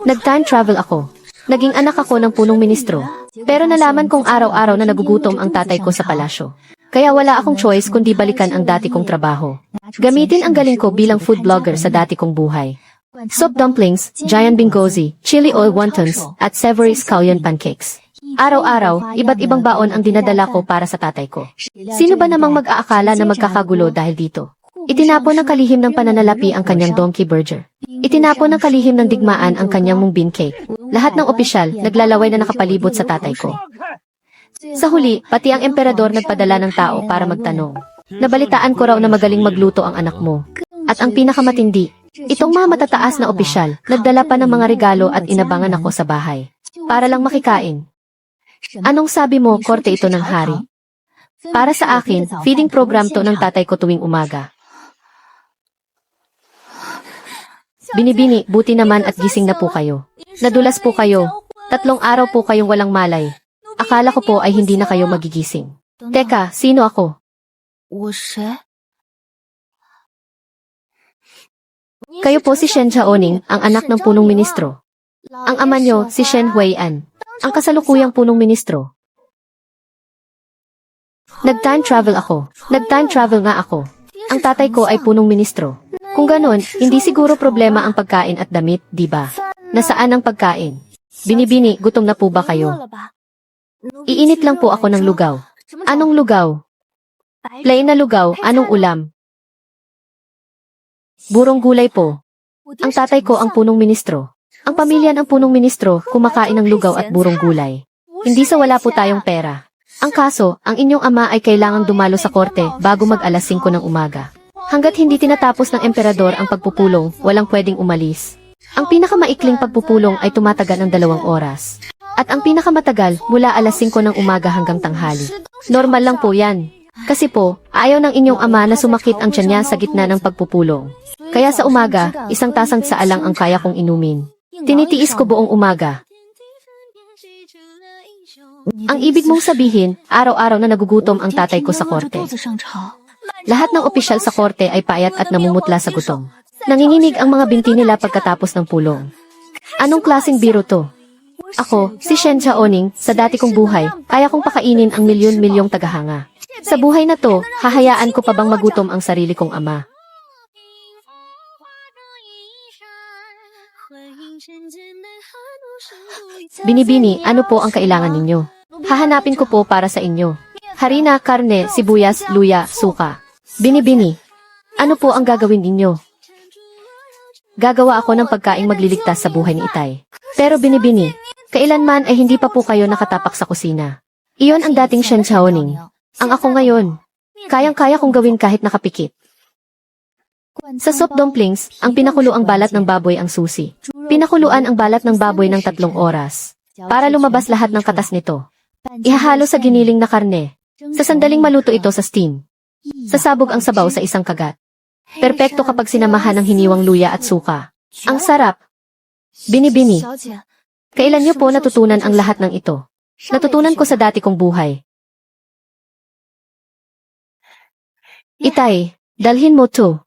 Nag-time travel ako. Naging anak ako ng punong ministro. Pero nalaman kong araw-araw na nagugutom ang tatay ko sa palasyo. Kaya wala akong choice kundi balikan ang dati kong trabaho. Gamitin ang galing ko bilang food blogger sa dati kong buhay. Soup dumplings, giant bingozi, chili oil wontons, at savory scallion pancakes. Araw-araw, iba't ibang baon ang dinadala ko para sa tatay ko. Sino ba namang mag-aakala na magkakagulo dahil dito? Itinapon ng kalihim ng pananalapi ang kanyang donkey burger. Itinapon ng kalihim ng digmaan ang kanyang mung bean cake. Lahat ng opisyal, naglalaway na nakapalibot sa tatay ko. Sa huli, pati ang emperador nagpadala ng tao para magtanong. Nabalitaan ko raw na magaling magluto ang anak mo. At ang pinakamatindi, itong mga matataas na opisyal, nagdala pa ng mga regalo at inabangan ako sa bahay. Para lang makikain. Anong sabi mo, korte ito ng hari? Para sa akin, feeding program to ng tatay ko tuwing umaga. Binibini, buti naman at gising na po kayo. Nadulas po kayo. 3 araw po kayong walang malay. Akala ko po ay hindi na kayo magigising. Teka, sino ako? Kayo po si Shen Chaoning, ang anak ng punong ministro. Ang ama nyo, si Shen Huiyan, ang kasalukuyang punong ministro. Nag-time travel ako. Nag-time travel nga ako. Ang tatay ko ay punong ministro. Kung ganon, hindi siguro problema ang pagkain at damit, di ba? Nasaan ang pagkain? Binibini, gutom na po ba kayo? Iinit lang po ako ng lugaw. Anong lugaw? Plain na lugaw, anong ulam? Burong gulay po. Ang tatay ko ang punong ministro. Ang pamilya ng punong ministro, kumakain ng lugaw at burong gulay. Hindi sa wala po tayong pera. Ang kaso, ang inyong ama ay kailangang dumalo sa korte bago mag-alas 5 ng umaga. Hanggat hindi tinatapos ng emperador ang pagpupulong, walang pwedeng umalis. Ang pinakamaikling pagpupulong ay tumatagal ng 2 oras. At ang pinakamatagal mula alas 5 ng umaga hanggang tanghali. Normal lang po yan. Kasi po, ayaw ng inyong ama na sumakit ang tiyan niya sa gitna ng pagpupulong. Kaya sa umaga, 1 tasang tsaa lang ang kaya kong inumin. Tinitiis ko buong umaga. Ang ibig mong sabihin, araw-araw na nagugutom ang tatay ko sa korte. Lahat ng opisyal sa korte ay payat at namumutla sa gutom. Nanginginig ang mga binti nila pagkatapos ng pulong. Anong klaseng biro to? Ako, si Shen Chaoning, sa dati kong buhay, kaya kong pakainin ang milyon-milyong tagahanga. Sa buhay na to, hahayaan ko pa bang magutom ang sarili kong ama? Binibini, ano po ang kailangan ninyo? Hahanapin ko po para sa inyo. Harina, karne, sibuyas, luya, suka. Binibini, ano po ang gagawin ninyo? Gagawa ako ng pagkaing magliligtas sa buhay ni Itay. Pero binibini, kailanman ay hindi pa po kayo nakatapak sa kusina. Iyon ang dating Shen Chaoning. Ang ako ngayon. Kayang-kaya kong gawin kahit nakapikit. Sa soup dumplings, ang pinakulo ang balat ng baboy ang susi. Pinakuluan ang balat ng baboy ng 3 oras. Para lumabas lahat ng katas nito. Ihahalo sa giniling na karne. Sa sandaling maluto ito sa steam. Sasabog ang sabaw sa isang kagat. Perpekto kapag sinamahan ng hiniwang luya at suka. Ang sarap. Binibini. Kailan niyo po natutunan ang lahat ng ito? Natutunan ko sa dati kong buhay. Itay, dalhin mo to.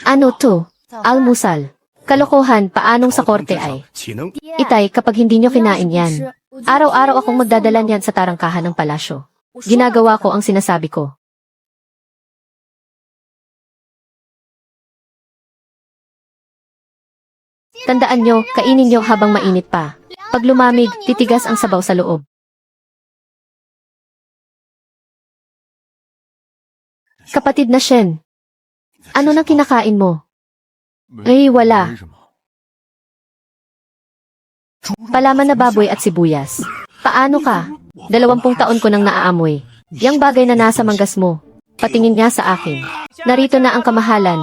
Ano to? Almusal. Kalokohan, paanong sa korte ay? Itay, kapag hindi nyo kinain yan, araw-araw akong magdadala niyan sa tarangkahan ng palasyo. Ginagawa ko ang sinasabi ko. Tandaan nyo, kainin nyo habang mainit pa. Pag lumamig, titigas ang sabaw sa loob. Kapatid na Shen, ano nang kinakain mo? Ay, wala. Palaman na baboy at sibuyas. Paano ka? 20 taon ko nang naaamoy. Yang bagay na nasa manggas mo. Patingin nga sa akin. Narito na ang kamahalan.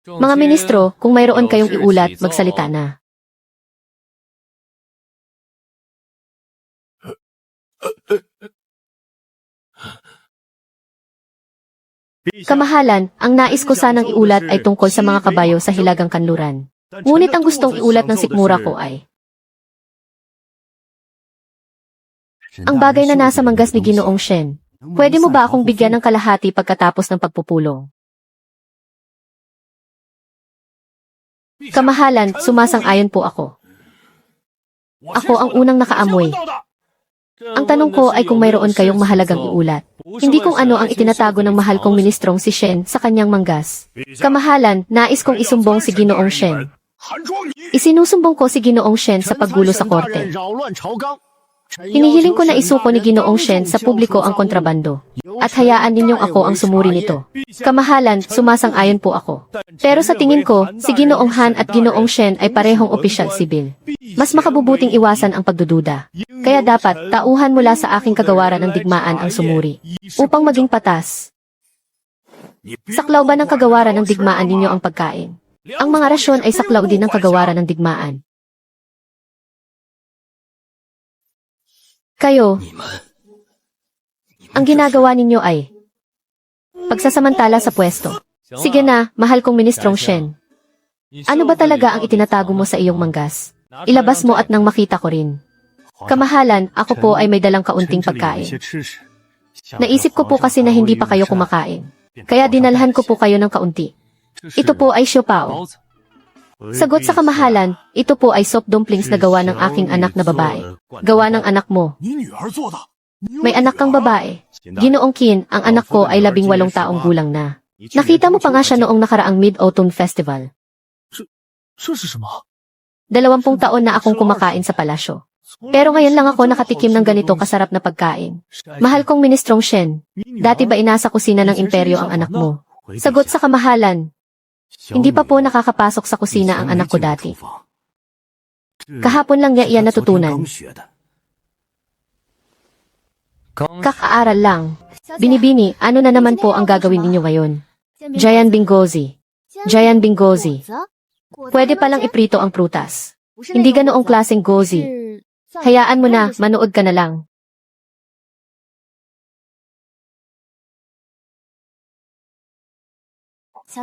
Mga ministro, kung mayroon kayong iulat, magsalita na. Kamahalan, ang nais ko sanang iulat ay tungkol sa mga kabayo sa Hilagang Kanluran. Ngunit ang gustong iulat ng sikmura ko ay ang bagay na nasa manggas ni Ginoong Shen. Pwede mo ba akong bigyan ng kalahati pagkatapos ng pagpupulong? Kamahalan, sumasang-ayon po ako. Ako ang unang nakaamoy. Ang tanong ko ay kung mayroon kayong mahalagang iulat. Hindi kung ano ang itinatago ng mahal kong ministrong si Shen sa kanyang manggas. Kamahalan, nais kong isumbong si Ginoong Shen. Isinusumbong ko si Ginoong Shen sa paggulo sa korte. Hinihiling ko na isuko ni Ginoong Shen sa publiko ang kontrabando. At hayaan ninyong ako ang sumuri nito. Kamahalan, sumasang-ayon po ako. Pero sa tingin ko, si Ginoong Han at Ginoong Shen ay parehong opisyal sibil. Mas makabubuting iwasan ang pagdududa. Kaya dapat, tauhan mula sa aking kagawaran ng digmaan ang sumuri. Upang maging patas. Saklaw ba ng kagawaran ng digmaan ninyo ang pagkain? Ang mga rasyon ay saklaw din ng kagawaran ng digmaan. Kayo, ang ginagawa ninyo ay pagsasamantala sa pwesto. Sige na, mahal kong ministrong Shen. Ano ba talaga ang itinatago mo sa iyong manggas? Ilabas mo at nang makita ko rin. Kamahalan, ako po ay may dalang kaunting pagkain. Naisip ko po kasi na hindi pa kayo kumakain. Kaya dinalhan ko po kayo ng kaunti. Ito po ay siopao. Sagot sa kamahalan, ito po ay soft dumplings na gawa ng aking anak na babae. Gawa ng anak mo. May anak kang babae. Ginoong Qin, ang anak ko ay 18 taong gulang na. Nakita mo pa nga siya noong nakaraang Mid-Autumn Festival. 20 taon na akong kumakain sa palasyo. Pero ngayon lang ako nakatikim ng ganito kasarap na pagkain. Mahal kong ministrong Shen, dati ba inasa kusina ng imperyo ang anak mo? Sagot sa kamahalan, hindi pa po nakakapasok sa kusina ang anak ko dati. Kahapon lang niya iyan natutunan. Kakaaral lang. Binibini, ano na naman po ang gagawin ninyo ngayon? Jayan Bingozi. Jayan Bingozi. Pwede palang iprito ang prutas. Hindi ganoong klaseng gozi. Hayaan mo na, manood ka na lang.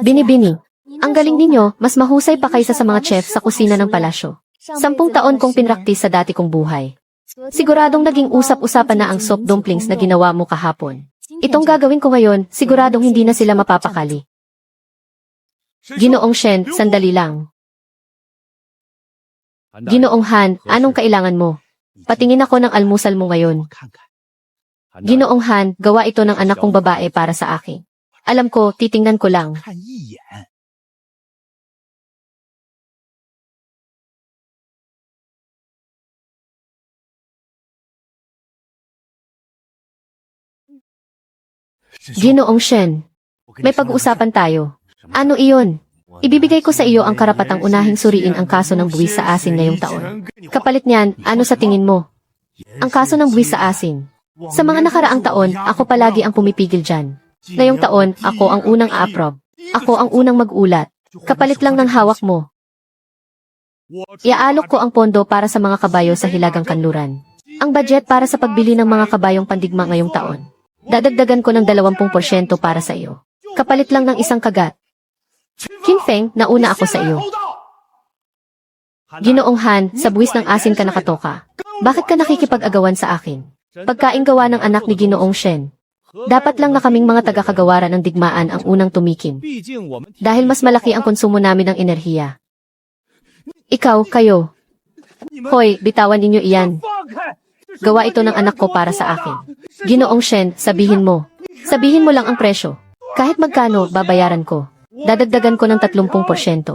Binibini. Ang galing ninyo, mas mahusay pa kaysa sa mga chef sa kusina ng palasyo. 10 taon kong pinraktis sa dati kong buhay. Siguradong naging usap-usapan na ang soft dumplings na ginawa mo kahapon. Itong gagawin ko ngayon, siguradong hindi na sila mapapakali. Ginoong Shen, sandali lang. Ginoong Han, anong kailangan mo? Patingin ako ng almusal mo ngayon. Ginoong Han, gawa ito ng anak kong babae para sa akin. Alam ko, titingnan ko lang. Ginoong Shen, may pag-uusapan tayo. Ano iyon? Ibibigay ko sa iyo ang karapatang unahing suriin ang kaso ng buwis sa asin ngayong taon. Kapalit niyan, ano sa tingin mo? Ang kaso ng buwis sa asin. Sa mga nakaraang taon, ako palagi ang pumipigil dyan. Ngayong taon, ako ang unang a-approve. Ako ang unang mag-ulat. Kapalit lang ng hawak mo. Iaalok ko ang pondo para sa mga kabayo sa Hilagang Kanluran. Ang budget para sa pagbili ng mga kabayong pandigma ngayong taon. Dadagdagan ko ng 20% para sa iyo. Kapalit lang ng isang kagat. Qinfeng, nauna ako sa iyo. Ginoong Han, sa buwis ng asin ka nakatoka. Bakit ka nakikipag-agawan sa akin? Pagkain gawa ng anak ni Ginoong Shen. Dapat lang na kaming mga taga-kagawaran ng digmaan ang unang tumikim. Dahil mas malaki ang konsumo namin ng enerhiya. Ikaw, kayo. Hoy, bitawan ninyo iyan. Gawa ito ng anak ko para sa akin. Ginoong Shen, sabihin mo. Sabihin mo lang ang presyo. Kahit magkano, babayaran ko. Dadagdagan ko ng 30%. 30%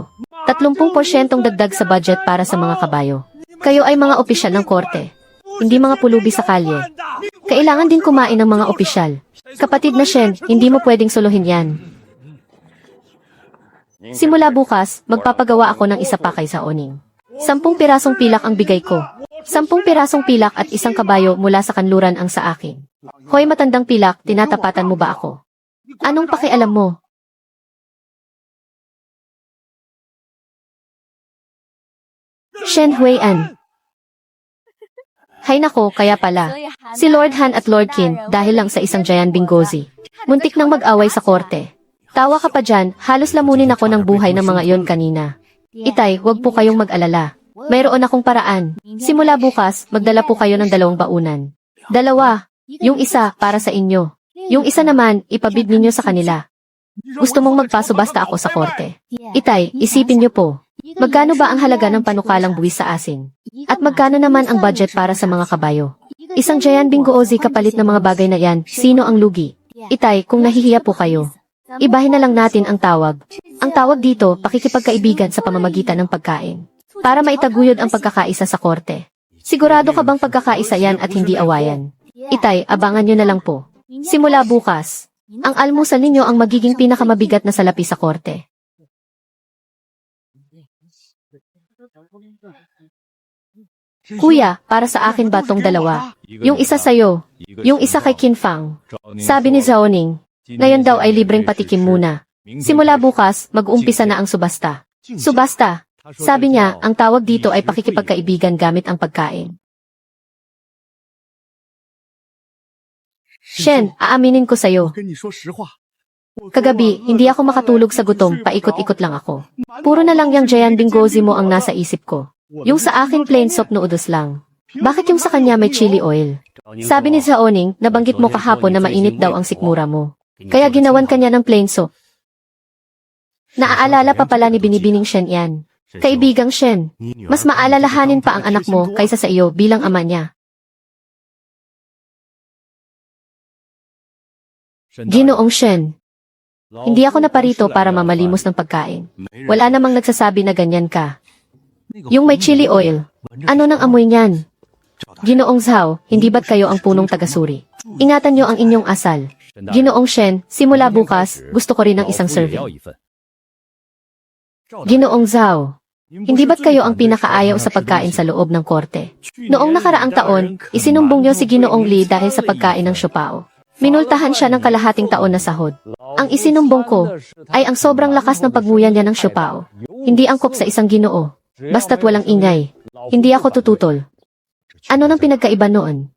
dagdag sa budget para sa mga kabayo. Kayo ay mga opisyal ng korte. Hindi mga pulubi sa kalye. Kailangan din kumain ng mga opisyal. Kapatid na Shen, hindi mo pwedeng suluhin yan. Simula bukas, magpapagawa ako ng isa pa kay sa oning. 10 pirasong pilak ang bigay ko. 10 pirasong pilak at isang kabayo mula sa kanluran ang sa akin. Hoy matandang pilak, tinatapatan mo ba ako? Anong pakialam mo? Shen Huian. Hay nako, kaya pala. Si Lord Han at Lord Qin, dahil lang sa isang Jayan Bingozi. Muntik nang mag-away sa korte. Tawa ka pa dyan, halos lamunin ako ng buhay ng mga iyon kanina. Itay, wag po kayong mag-alala. Mayroon akong paraan. Simula bukas, magdala po kayo ng 2 baunan. 2. Yung isa, para sa inyo. Yung isa naman, ipabid ninyo sa kanila. Gusto mong magpasubasta ako sa korte. Itay, isipin niyo po. Magkano ba ang halaga ng panukalang buwis sa asin? At magkano naman ang budget para sa mga kabayo? Isang Giant Bingo Ozi kapalit ng mga bagay na yan, sino ang lugi? Itay, kung nahihiya po kayo. Ibahin na lang natin ang tawag. Ang tawag dito, pakikipagkaibigan sa pamamagitan ng pagkain. Para maitaguyod ang pagkakaisa sa korte. Sigurado ka bang pagkakaisa yan at hindi awayan? Itay, abangan nyo na lang po. Simula bukas, ang almusal ninyo ang magiging pinakamabigat na salapi sa korte. Kuya, para sa akin ba tong dalawa? Yung isa sa'yo, yung isa kay Kinfang. Sabi ni Zaoning, ngayon daw ay libreng patikim muna. Simula bukas, mag-uumpisa na ang subasta. Subasta, sabi niya, ang tawag dito ay pakikipagkaibigan gamit ang pagkain. Shen, aaminin ko sa'yo. Kagabi, hindi ako makatulog sa gutom, paikot-ikot lang ako. Puro na lang yung Giant Bingozi mo ang nasa isip ko. Yung sa akin plain soup noodles lang. Bakit yung sa kanya may chili oil? Sabi ni Zaoning, nabanggit mo kahapon na mainit daw ang sikmura mo. Kaya ginawan kanya ng plain soup. Naaalala pa pala ni Binibining Shen yan. Kaibigang Shen, mas maalalahanin pa ang anak mo kaysa sa iyo bilang ama niya. Ginoong Shen, hindi ako naparito para mamalimos ng pagkain. Wala namang nagsasabi na ganyan ka. Yung may chili oil, ano nang amoy niyan? Ginoong Zhao, hindi ba't kayo ang punong tagasuri? Ingatan niyo ang inyong asal. Ginoong Shen, simula bukas, gusto ko rin ng isang serving. Ginoong Zhao, hindi ba't kayo ang pinakaayaw sa pagkain sa loob ng korte? Noong nakaraang taon, isinumbong niyo si Ginoong Li dahil sa pagkain ng siopao. Minultahan siya ng kalahating taon na sahod. Ang isinumbong ko ay ang sobrang lakas ng pagmuya niya ng siopao. Hindi angkop sa isang ginoo. Basta't walang ingay. Hindi ako tututol. Ano nang pinagkaiba noon?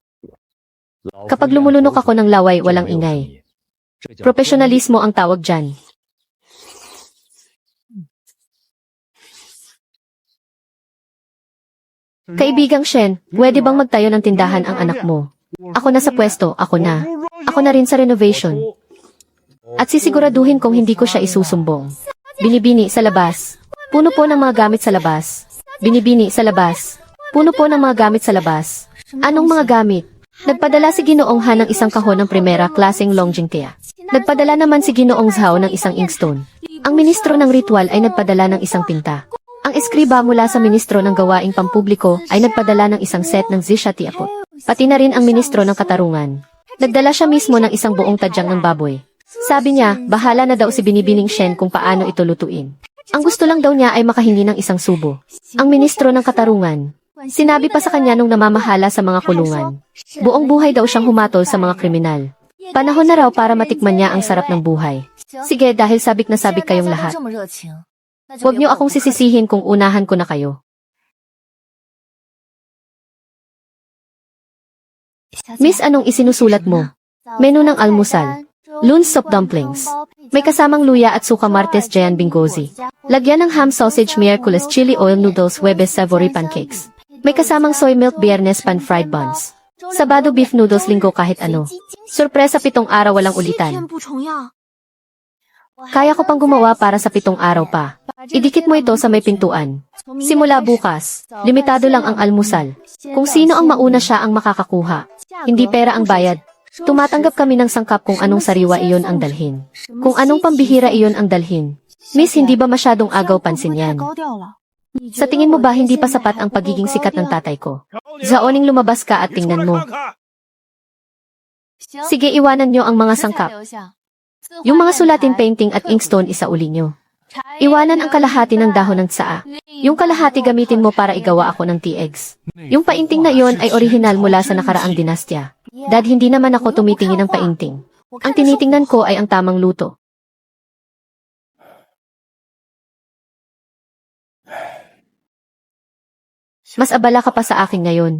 Kapag lumulunok ako ng laway, walang ingay. Profesionalismo ang tawag dyan. Kaibigang Shen, pwede bang magtayo ng tindahan ang anak mo? Ako na sa pwesto, ako na. Ako na rin sa renovation. At sisiguraduhin kong hindi ko siya isusumbong. Binibini sa labas. Puno po ng mga gamit sa labas. Binibini sa labas. Puno po ng mga gamit sa labas. Anong mga gamit? Nagpadala si Ginoong Han ng isang kahon ng primera klaseng Longjingtea. Nagpadala naman si Ginoong Zhao ng isang inkstone. Ang ministro ng ritual ay nagpadala ng isang pinta. Ang eskriba mula sa ministro ng gawaing pampubliko ay nagpadala ng isang set ng Zisha Tiapot. Pati na rin ang ministro ng katarungan. Nagdala siya mismo ng isang buong tadyang ng baboy. Sabi niya, bahala na daw si Binibining Shen kung paano ito lutuin. Ang gusto lang daw niya ay makahingi ng isang subo. Ang ministro ng katarungan. Sinabi pa sa kanya nung namamahala sa mga kulungan. Buong buhay daw siyang humatol sa mga kriminal. Panahon na raw para matikman niya ang sarap ng buhay. Sige, dahil sabik na sabik kayong lahat. Huwag niyo akong sisisihin kung unahan ko na kayo. Miss, anong isinusulat mo? Menu ng almusal. Loon soup dumplings. May kasamang luya at suka martes Giant Bingozi. Lagyan ng ham sausage Miyerkules chili oil noodles Webes savory pancakes. May kasamang soy milk Biyernes pan-fried buns. Sabado beef noodles linggo kahit ano. Sorpresa 7 araw walang ulitan. Kaya ko pang gumawa para sa 7 araw pa. Idikit mo ito sa may pintuan. Simula bukas, limitado lang ang almusal. Kung sino ang mauna siya ang makakakuha. Hindi pera ang bayad. Tumatanggap kami ng sangkap kung anong sariwa iyon ang dalhin. Kung anong pambihira iyon ang dalhin. Miss, hindi ba masyadong agaw pansin yan? Sa tingin mo ba hindi pa sapat ang pagiging sikat ng tatay ko? Zaoning, lumabas ka at tingnan mo. Sige, iwanan nyo ang mga sangkap. Yung mga sulatin painting at inkstone isauli nyo. Iwanan ang kalahati ng dahon ng tsaa. Yung kalahati gamitin mo para igawa ako ng tea-eggs. Yung painting na iyon ay orihinal mula sa nakaraang dinastya. Dad, hindi naman ako tumitingin ng painting. Ang tinitingnan ko ay ang tamang luto. Mas abala ka pa sa akin ngayon.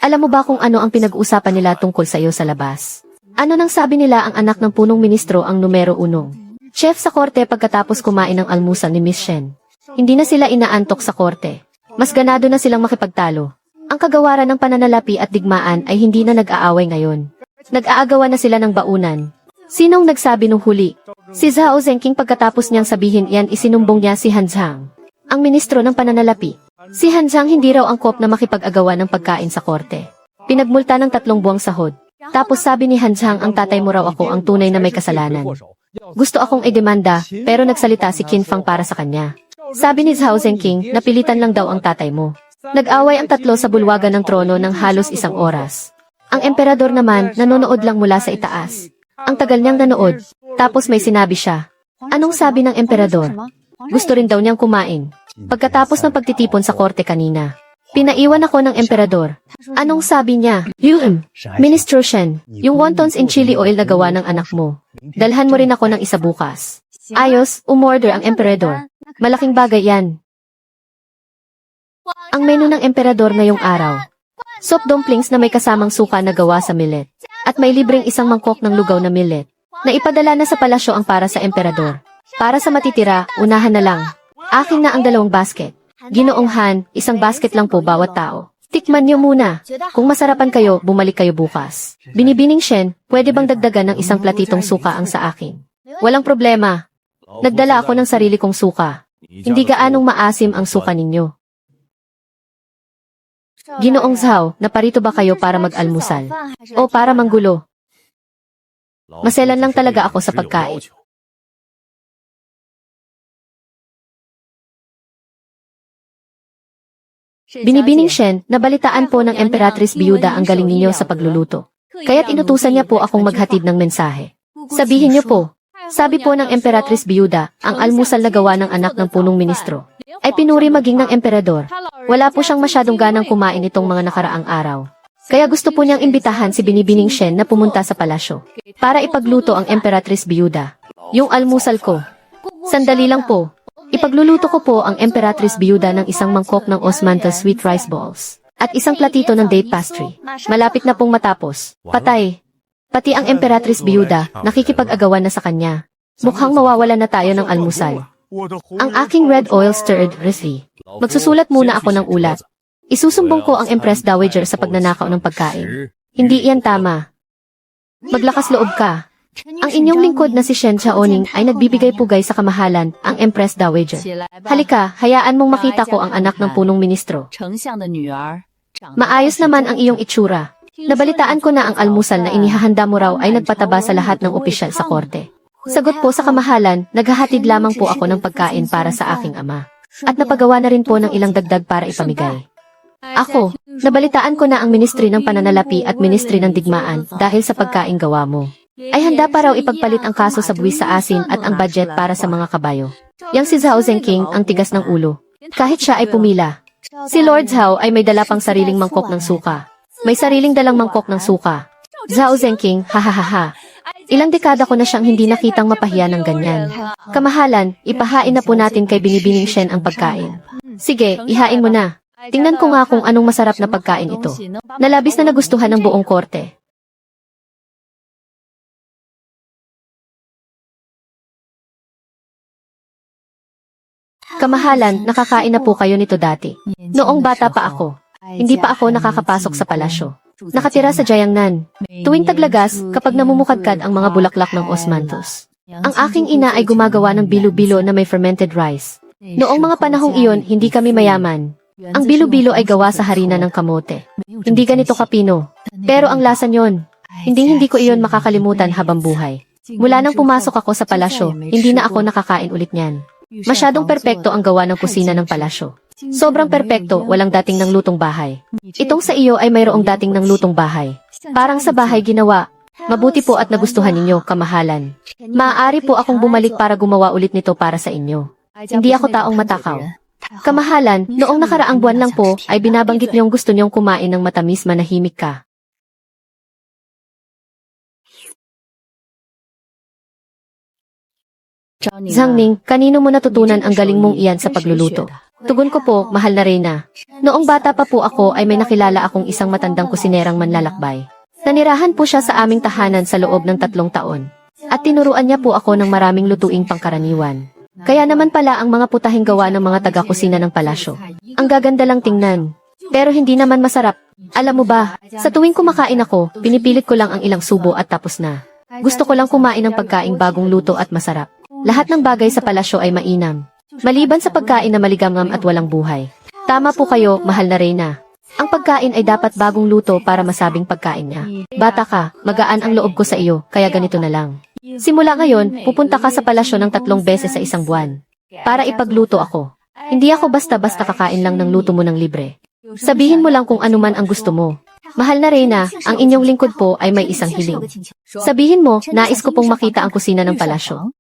Alam mo ba kung ano ang pinag-uusapan nila tungkol sa iyo sa labas? Ano nang sabi nila ang anak ng punong ministro ang numero 1? Chef sa korte pagkatapos kumain ng almusal ni Miss Shen. Hindi na sila inaantok sa korte. Mas ganado na silang makipagtalo. Ang kagawaran ng pananalapi at digmaan ay hindi na nag-aaway ngayon. Nag-aagawan na sila ng baunan. Sinong nagsabi nung huli? Si Zhao Zhenking pagkatapos niyang sabihin iyan isinumbong niya si Han Zhang, ang ministro ng pananalapi. Si Han Zhang hindi raw angkop na makipag-agawan ng pagkain sa korte. Pinagmulta ng 3 buwang sahod. Tapos sabi ni Han Zhang ang tatay mo raw ako ang tunay na may kasalanan. Gusto akong idemanda, pero nagsalita si Qin Fang para sa kanya. Sabi ni Zhao Zhenking, napilitan lang daw ang tatay mo. Nag-away ang tatlo sa bulwagan ng trono ng halos 1 oras. Ang emperador naman, nanonood lang mula sa itaas. Ang tagal niyang nanood, tapos may sinabi siya. Anong sabi ng emperador? Gusto rin daw niyang kumain. Pagkatapos ng pagtitipon sa korte kanina, pinaiwan ako ng emperador. Anong sabi niya? Minister Shen, yung wontons in chili oil na gawa ng anak mo. Dalhan mo rin ako ng isa bukas. Ayos, umorder ang emperador. Malaking bagay yan. Ang menu ng emperador ngayong araw. Soup dumplings na may kasamang suka na gawa sa millet. At may libreng 1 mangkok ng lugaw na millet. Na ipadala na sa palasyo ang para sa emperador. Para sa matitira, unahan na lang. Akin na ang 2 basket. Ginoong Han, 1 basket lang po bawat tao. Tikman niyo muna. Kung masarapan kayo, bumalik kayo bukas. Binibining Shen, pwede bang dagdagan ng 1 platitong suka ang sa akin? Walang problema. Nagdala ako ng sarili kong suka. Hindi gaanong maasim ang suka ninyo. Ginoong Zhao, naparito ba kayo para mag-almusal? O para manggulo? Maselan lang talaga ako sa pagkain. Binibining Shen, nabalitaan po ng Emperatrice Biyuda ang galing ninyo sa pagluluto. Kaya't inutusan niya po akong maghatid ng mensahe. Sabihin niyo po, sabi po ng Emperatrice Biyuda, ang almusal na gawa ng anak ng punong ministro ay pinuri maging ng emperador. Wala po siyang masyadong ganang kumain itong mga nakaraang araw. Kaya gusto po niyang imbitahan si Binibining Shen na pumunta sa palasyo para ipagluto ang Emperatrice Biyuda. Yung almusal ko. Sandali lang po. Ipagluluto ko po ang Emperatrice Biyuda ng 1 mangkok ng Osmanthus sweet rice balls at 1 platito ng date pastry. Malapit na pong matapos. Patay. Pati ang Emperatrice Biyuda, nakikipag-agawan na sa kanya. Mukhang mawawalan na tayo ng almusal. Ang aking red oil stirred recipe. Magsusulat muna ako ng ulat. Isusumbong ko ang Empress Dowager sa pagnanakaw ng pagkain. Hindi iyan tama. Maglakas loob ka. Ang inyong lingkod na si Shen Chaoning ay nagbibigay pugay sa kamahalan, ang Empress Dowager. Halika, hayaan mong makita ko ang anak ng punong ministro. Maayos naman ang iyong itsura. Nabalitaan ko na ang almusal na inihahanda mo raw ay nagpataba sa lahat ng opisyal sa korte. Sagot po sa kamahalan, naghahatid lamang po ako ng pagkain para sa aking ama. At napagawa na rin po ng ilang dagdag para ipamigay. Ako, nabalitaan ko na ang Ministry ng Pananalapi at Ministry ng Digmaan dahil sa pagkain gawa mo. Ay handa pa raw ipagpalit ang kaso sa buwis sa asin at ang budget para sa mga kabayo. Yang si Zhao Zhenking ang tigas ng ulo. Kahit siya ay pumila. Si Lord Zhao ay may dala pang sariling mangkok ng suka. May sariling dalang mangkok ng suka. Zhao Zhenking, hahaha. Ilang dekada ko na siyang hindi nakitang mapahiya ng ganyan. Kamahalan, ipahain na po natin kay Binibining Shen ang pagkain. Sige, ihain mo na. Tingnan ko nga kung anong masarap na pagkain ito. Nalabis na nagustuhan ng buong korte. Kamahalan, nakakain na po kayo nito dati. Noong bata pa ako, hindi pa ako nakakapasok sa palasyo. Nakatira sa Jiangnan. Tuwing taglagas, kapag namumukadkad ang mga bulaklak ng Osmanthus. Ang aking ina ay gumagawa ng bilo-bilo na may fermented rice. Noong mga panahong iyon, hindi kami mayaman. Ang bilo-bilo ay gawa sa harina ng kamote. Hindi ganito kapino. Pero ang lasa niyon, hindi ko iyon makakalimutan habang buhay. Mula nang pumasok ako sa palasyo, hindi na ako nakakain ulit niyan. Masyadong perpekto ang gawa ng kusina ng palasyo. Sobrang perpekto, walang dating ng lutong bahay. Itong sa iyo ay mayroong dating ng lutong bahay. Parang sa bahay ginawa. Mabuti po at nagustuhan ninyo, kamahalan. Maaari po akong bumalik para gumawa ulit nito para sa inyo. Hindi ako taong matakaw. Kamahalan, noong nakaraang buwan lang po, ay binabanggit niyong gusto niyong kumain ng matamis manahimik ka. Zhang Ning, kanino mo natutunan ang galing mong iyan sa pagluluto? Tugon ko po, mahal na Reyna. Noong bata pa po ako ay may nakilala akong isang matandang kusinerang manlalakbay. Nanirahan po siya sa aming tahanan sa loob ng 3 taon. At tinuruan niya po ako ng maraming lutuing pangkaraniwan. Kaya naman pala ang mga putahing gawa ng mga taga-kusina ng palasyo. Ang gaganda lang tingnan. Pero hindi naman masarap. Alam mo ba, sa tuwing kumakain ako, pinipilit ko lang ang ilang subo at tapos na. Gusto ko lang kumain ng pagkaing bagong luto at masarap. Lahat ng bagay sa palasyo ay mainam. Maliban sa pagkain na maligamgam at walang buhay. Tama po kayo, mahal na Reyna. Ang pagkain ay dapat bagong luto para masabing pagkain niya. Bata ka, magaan ang loob ko sa iyo, kaya ganito na lang. Simula ngayon, pupunta ka sa palasyo ng 3 beses sa isang buwan. Para ipagluto ako. Hindi ako basta-basta kakain lang ng luto mo ng libre. Sabihin mo lang kung ano man ang gusto mo. Mahal na Reyna, ang inyong lingkod po ay may isang hiling. Sabihin mo, nais ko pong makita ang kusina ng palasyo.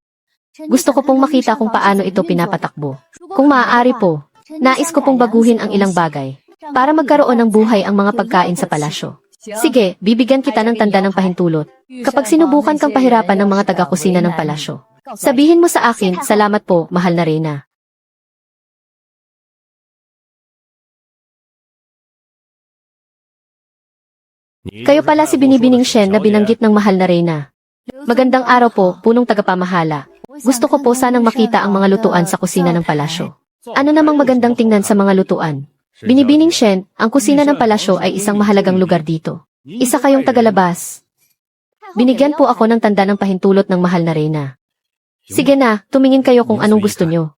Gusto ko pong makita kung paano ito pinapatakbo. Kung maaari po, nais ko pong baguhin ang ilang bagay para magkaroon ng buhay ang mga pagkain sa palasyo. Sige, bibigyan kita ng tanda ng pahintulot. Kapag sinubukan kang pahirapan ng mga taga-kusina ng palasyo, sabihin mo sa akin, salamat po, mahal na Reyna. Kayo pala si Binibining Shen na binanggit ng mahal na Reyna. Magandang araw po, punong tagapamahala. Gusto ko po sanang makita ang mga lutuan sa kusina ng palasyo. Ano namang magandang tingnan sa mga lutuan? Binibining Shen, ang kusina ng palasyo ay isang mahalagang lugar dito. Isa kayong tagalabas. Binigyan po ako ng tanda ng pahintulot ng mahal na Reyna. Sige na, tumingin kayo kung anong gusto nyo.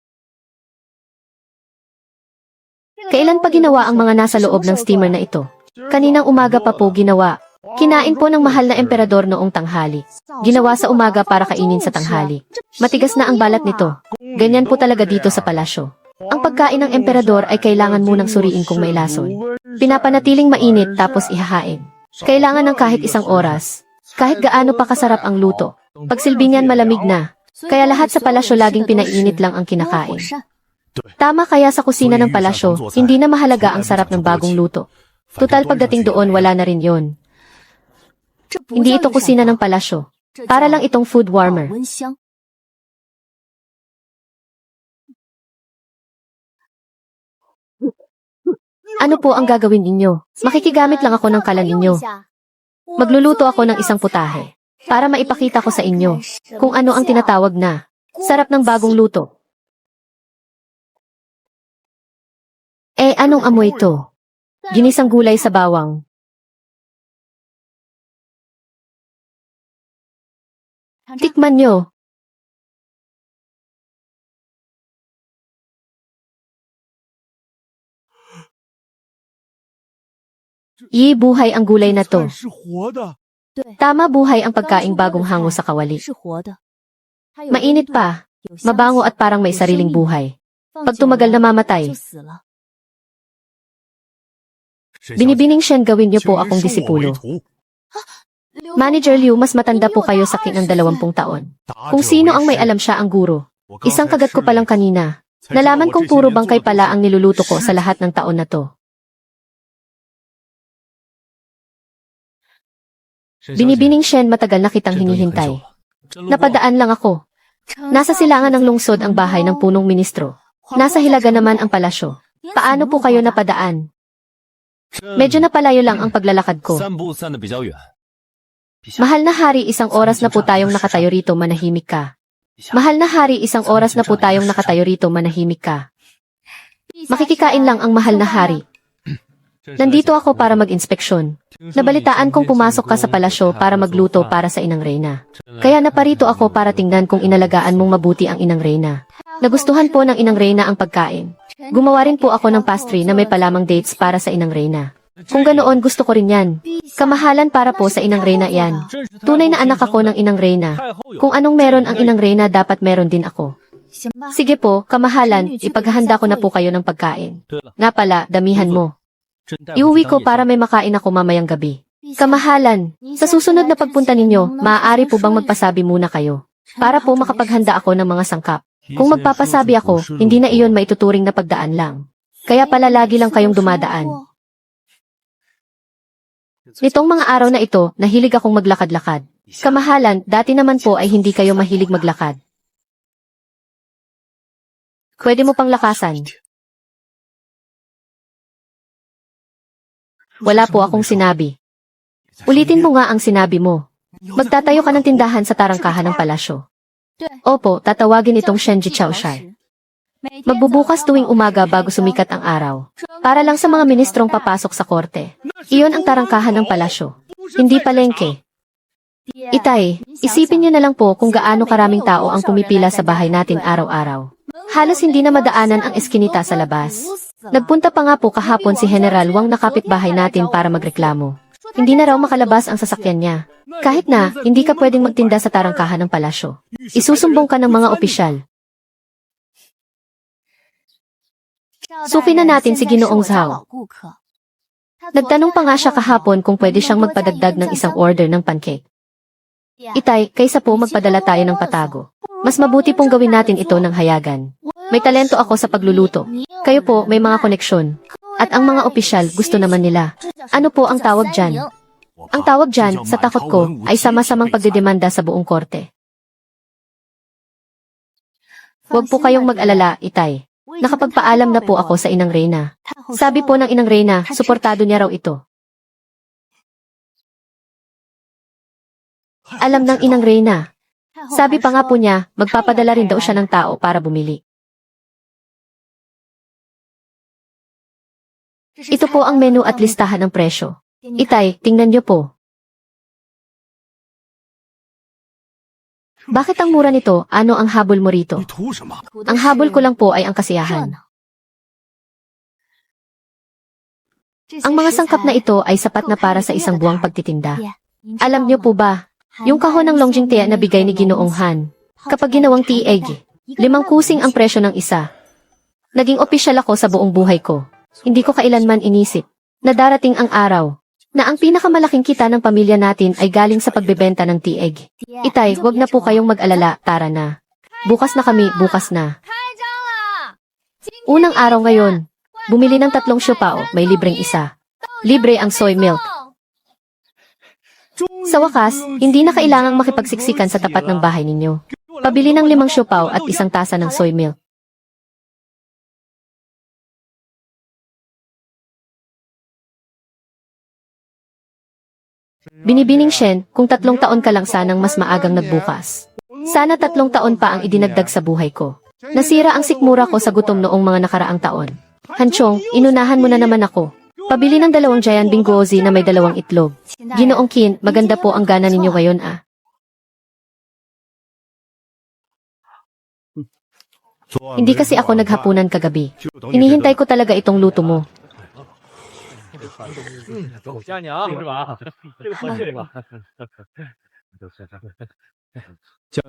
Kailan pa ginawa ang mga nasa loob ng steamer na ito? Kaninang umaga pa po ginawa. Kinain po ng mahal na emperador noong tanghali. Ginawa sa umaga para kainin sa tanghali. Matigas na ang balat nito. Ganyan po talaga dito sa palasyo. Ang pagkain ng emperador ay kailangan munang suriin kung may lason. Pinapanatiling mainit tapos ihahain. Kailangan ng kahit isang oras. Kahit gaano pa kasarap ang luto. Pagsilbi niyan malamig na. Kaya lahat sa palasyo laging pinainit lang ang kinakain. Tama kaya sa kusina ng palasyo, hindi na mahalaga ang sarap ng bagong luto. Tutal pagdating doon wala na rin yon. Hindi ito kusina ng palasyo. Para lang itong food warmer. Ano po ang gagawin ninyo? Makikigamit lang ako ng kalan ninyo. Magluluto ako ng isang putahe. Para maipakita ko sa inyo kung ano ang tinatawag na sarap ng bagong luto. Anong amoy ito? Ginisang gulay sa bawang. Tikman nyo. Buhay ang gulay na to. Tama, buhay ang pagkaing bagong hango sa kawali. Mainit pa, mabango at parang may sariling buhay. Pag tumagal na mamatay. Binibining Shen, gawin niyo po akong disipulo. Manager Liu, mas matanda po kayo sa akin ng 20 taon. Kung sino ang may alam siya ang guro. Isang kagat ko palang kanina. Nalaman kong puro bangkay pala ang niluluto ko sa lahat ng taon na to. Binibining Shen, matagal na kitang hinihintay. Napadaan lang ako. Nasa silangan ng lungsod ang bahay ng punong ministro. Nasa hilaga naman ang palasyo. Paano po kayo napadaan? Medyo napalayo lang ang paglalakad ko. Mahal na hari, isang oras na po tayong nakatayo rito, manahimik ka. Mahal na hari, isang oras na po tayong nakatayo rito, manahimik ka. Makikikain lang ang mahal na hari. Nandito ako para mag-inspeksyon. Nabalitaan kong pumasok ka sa palasyo para magluto para sa Inang Reyna. Kaya naparito ako para tingnan kung inalagaan mong mabuti ang Inang Reyna. Nagustuhan po ng Inang Reyna ang pagkain. Gumawa rin po ako ng pastry na may palamang dates para sa Inang Reyna. Kung ganoon, gusto ko rin yan. Kamahalan para po sa Inang Reyna yan. Tunay na anak ako ng Inang Reyna. Kung anong meron ang Inang Reyna, dapat meron din ako. Sige po, kamahalan, ipaghahanda ko na po kayo ng pagkain. Nga pala, damihan mo. Iuwi ko para may makain ako mamayang gabi. Kamahalan, sa susunod na pagpunta ninyo, maaari po bang magpasabi muna kayo? Para po makapaghanda ako ng mga sangkap. Kung magpapasabi ako, hindi na iyon maituturing na pagdaan lang. Kaya pala lagi lang kayong dumadaan. Nitong mga araw na ito, nahilig akong maglakad-lakad. Kamahalan, dati naman po ay hindi kayo mahilig maglakad. Pwede mo pang lakasan. Wala po akong sinabi. Ulitin mo nga ang sinabi mo. Magtatayo ka ng tindahan sa tarangkahan ng palasyo. Opo, tatawagin itong Shenji Chaoshai. Magbubukas tuwing umaga bago sumikat ang araw. Para lang sa mga ministrong papasok sa korte. Iyon ang tarangkahan ng palasyo. Hindi palengke. Itay, isipin niyo na lang po kung gaano karaming tao ang pumipila sa bahay natin araw-araw. Halos hindi na madaanan ang eskinita sa labas. Nagpunta pa nga po kahapon si General Wang na kapitbahay natin para magreklamo. Hindi na raw makalabas ang sasakyan niya. Kahit na, hindi ka pwedeng magtinda sa tarangkahan ng palasyo. Isusumbong ka ng mga opisyal. Suki na natin si Ginoong Zhao. Nagtanong pa nga siya kahapon kung pwede siyang magpadagdag ng isang order ng pancake. Itay, kaysa po magpadala tayo ng patago. Mas mabuti pong gawin natin ito ng hayagan. May talento ako sa pagluluto. Kayo po may mga koneksyon. At ang mga opisyal gusto naman nila. Ano po ang tawag dyan? Ang tawag dyan, sa takot ko, ay sama-samang pagdedemanda sa buong korte. Huwag po kayong mag-alala, Itay. Nakapagpaalam na po ako sa Inang Reyna. Sabi po ng Inang Reyna, suportado niya raw ito. Alam ng Inang Reyna. Sabi pa nga po niya, magpapadala rin daw siya ng tao para bumili. Ito po ang menu at listahan ng presyo. Itay, tingnan niyo po. Bakit ang mura nito? Ano ang habol mo rito? Ang habol ko lang po ay ang kasiyahan. Ang mga sangkap na ito ay sapat na para sa isang buwang pagtitinda. Alam niyo po ba, yung kahon ng longjingtea na bigay ni Ginoong Han, kapag ginawang tieg, 5 kusing ang presyo ng isa. Naging opisyal ako sa buong buhay ko. Hindi ko kailanman inisip na darating ang araw na ang pinakamalaking kita ng pamilya natin ay galing sa pagbebenta ng tieg. Itay, wag na po kayong mag-alala, tara na. Bukas na kami, bukas na. Unang araw ngayon, bumili ng 3 siopao, may libreng isa. Libre ang soy milk. Sa wakas, hindi na kailangang makipagsiksikan sa tapat ng bahay ninyo. Pabili ng 5 siopao at 1 tasa ng soy milk. Binibining Shen, kung 3 taon ka lang sanang mas maagang nagbukas. Sana 3 taon pa ang idinagdag sa buhay ko. Nasira ang sikmura ko sa gutom noong mga nakaraang taon. Hanchong, inunahan mo na naman ako. Pabili ng 2 Giant Bingozi na may 2 itlog. Ginoong Qin, maganda po ang gana ninyo ngayon ah. Hindi kasi ako naghapunan kagabi. Hinihintay ko talaga itong luto mo.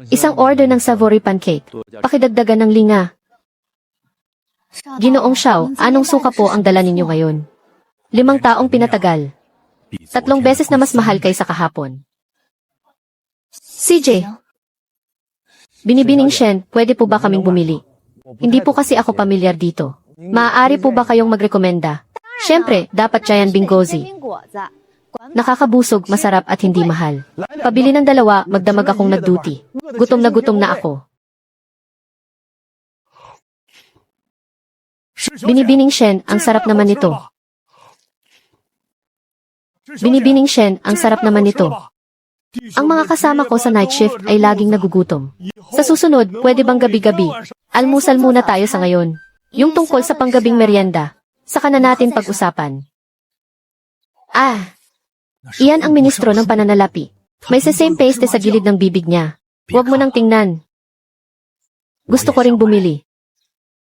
Isang order ng savory pancake. Pakidagdagan ng linga. Ginoong Xiao, anong suka po ang dala ninyo ngayon? 5 taong pinatagal. 3 beses na mas mahal kaysa kahapon. CJ, Binibining Shen, pwede po ba kaming bumili? Hindi po kasi ako pamilyar dito. Maaari po ba kayong magrekomenda? Siyempre, dapat Giant Bingozi. Nakakabusog, masarap at hindi mahal. Pabili ng 2, magdamag akong nag-duty. Gutom na ako. Binibining Shen, ang sarap naman nito. Binibining Shen, ang sarap naman nito. Ang mga kasama ko sa night shift ay laging nagugutom. Sa susunod, pwede bang gabi-gabi? Almusal muna tayo sa ngayon. Yung tungkol sa panggabing merienda. Saka na natin pag-usapan. Iyan ang ministro ng pananalapi. May same paste sa gilid ng bibig niya. Huwag mo nang tingnan. Gusto ko ring bumili.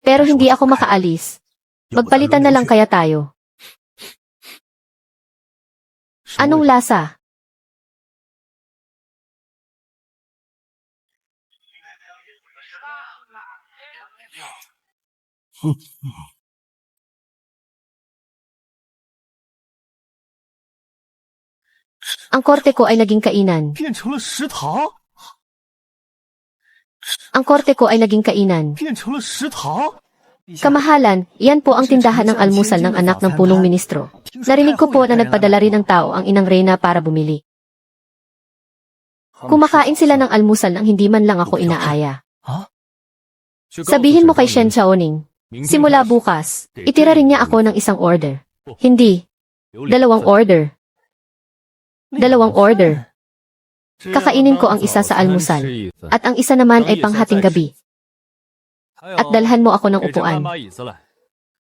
Pero hindi ako makaalis. Magpalitan na lang kaya tayo. Anong lasa? Ang korte ko ay naging kainan. Ang korte ko ay naging kainan. Kamahalan, iyan po ang tindahan ng almusal ng anak ng punong ministro. Narinig ko po na nagpadala rin ng tao ang Inang Reyna para bumili. Kumakain sila ng almusal nang hindi man lang ako inaaya. Sabihin mo kay Shen Xiaoning, simula bukas, itira rin niya ako ng 1 order. Hindi. 2 order. 2 order. Kakainin ko ang isa sa almusal, at ang isa naman ay panghating gabi. At dalhan mo ako ng upuan.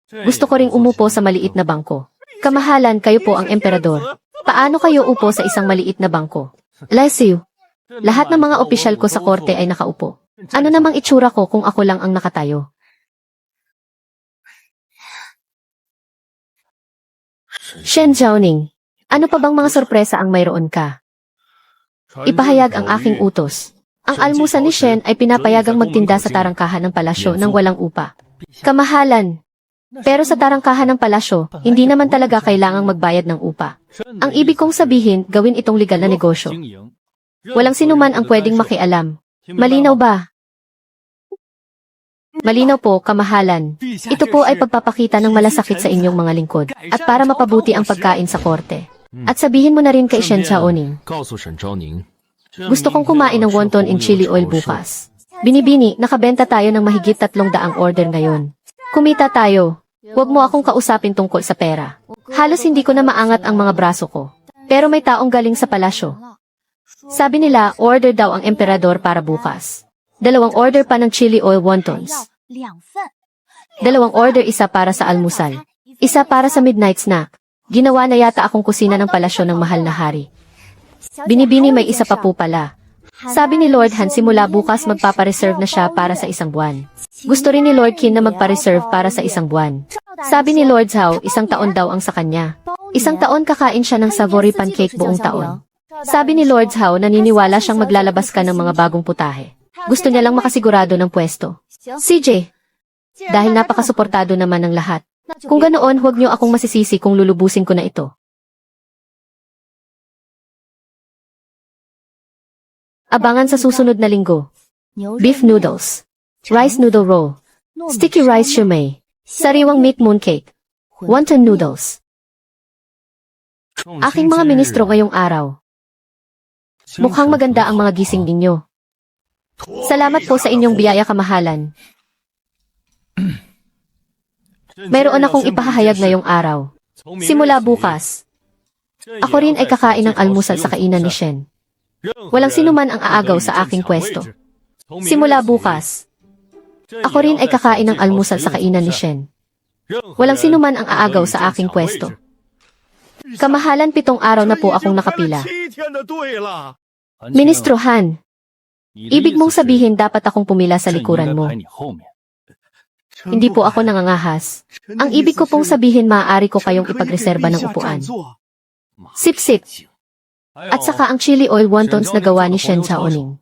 Gusto ko ring umupo sa maliit na bangko. Kamahalan, kayo po ang emperador. Paano kayo upo sa isang maliit na bangko? Lesiu. Lahat ng mga opisyal ko sa korte ay nakaupo. Ano namang itsura ko kung ako lang ang nakatayo? Shen Zhaoning, ano pa bang mga sorpresa ang mayroon ka? Ipahayag ang aking utos. Ang almusal ni Shen ay pinapayagang magtinda sa tarangkahan ng palasyo ng walang upa. Kamahalan. Pero sa tarangkahan ng palasyo, hindi naman talaga kailangang magbayad ng upa. Ang ibig kong sabihin, gawin itong legal na negosyo. Walang sinuman ang pwedeng makialam. Malinaw ba? Malinaw po, kamahalan. Ito po ay pagpapakita ng malasakit sa inyong mga lingkod at para mapabuti ang pagkain sa korte. At sabihin mo na rin kay Shen Zhaoning. Gusto kong kumain ng wonton in chili oil bukas. Binibini, nakabenta tayo ng mahigit 300 order ngayon. Kumita tayo. Huwag mo akong kausapin tungkol sa pera. Halos hindi ko na maangat ang mga braso ko. Pero may taong galing sa palasyo. Sabi nila, order daw ang emperador para bukas. 2 order pa ng chili oil wontons. 2 order, isa para sa almusal. Isa para sa midnight snack. Ginawa na yata akong kusina ng palasyo ng mahal na hari. Binibini, may isa pa po pala. Sabi ni Lord Han simula bukas magpapareserve na siya para sa 1 buwan. Gusto rin ni Lord Qin na magpareserve para sa 1 buwan. Sabi ni Lord Zhao, 1 taon daw ang sa kanya. 1 taon kakain siya ng savory pancake buong taon. Sabi ni Lord Zhao, naniniwala siyang maglalabas ka ng mga bagong putahe. Gusto niya lang makasigurado ng pwesto. CJ, dahil napakasuportado naman ng lahat. Kung ganoon, huwag niyo akong masisisi kung lulubusin ko na ito. Abangan sa susunod na linggo. Beef noodles, rice noodle roll, sticky rice shumai, sariwang meat mooncake, wonton noodles. Aking mga ministro ngayong araw. Mukhang maganda ang mga gising ninyo. Salamat po sa inyong biyaya, kamahalan. Mayroon akong ipahahayag ngayong araw. Simula bukas, ako rin ay kakain ng almusal sa kainan ni Shen. Walang sinuman ang aagaw sa aking pwesto. Simula bukas, ako rin ay kakain ng almusal sa kainan ni Shen. Walang sinuman ang aagaw sa aking pwesto. Kamahalan, 7 araw na po akong nakapila. Ministro Han, ibig mong sabihin dapat akong pumila sa likuran mo. Hindi po ako nangangahas. Ang ibig ko pong sabihin, maaari ko kayong ipagreserba ng upuan. Sip-sip. At saka ang chili oil wontons na gawa ni Shen Zhaoning.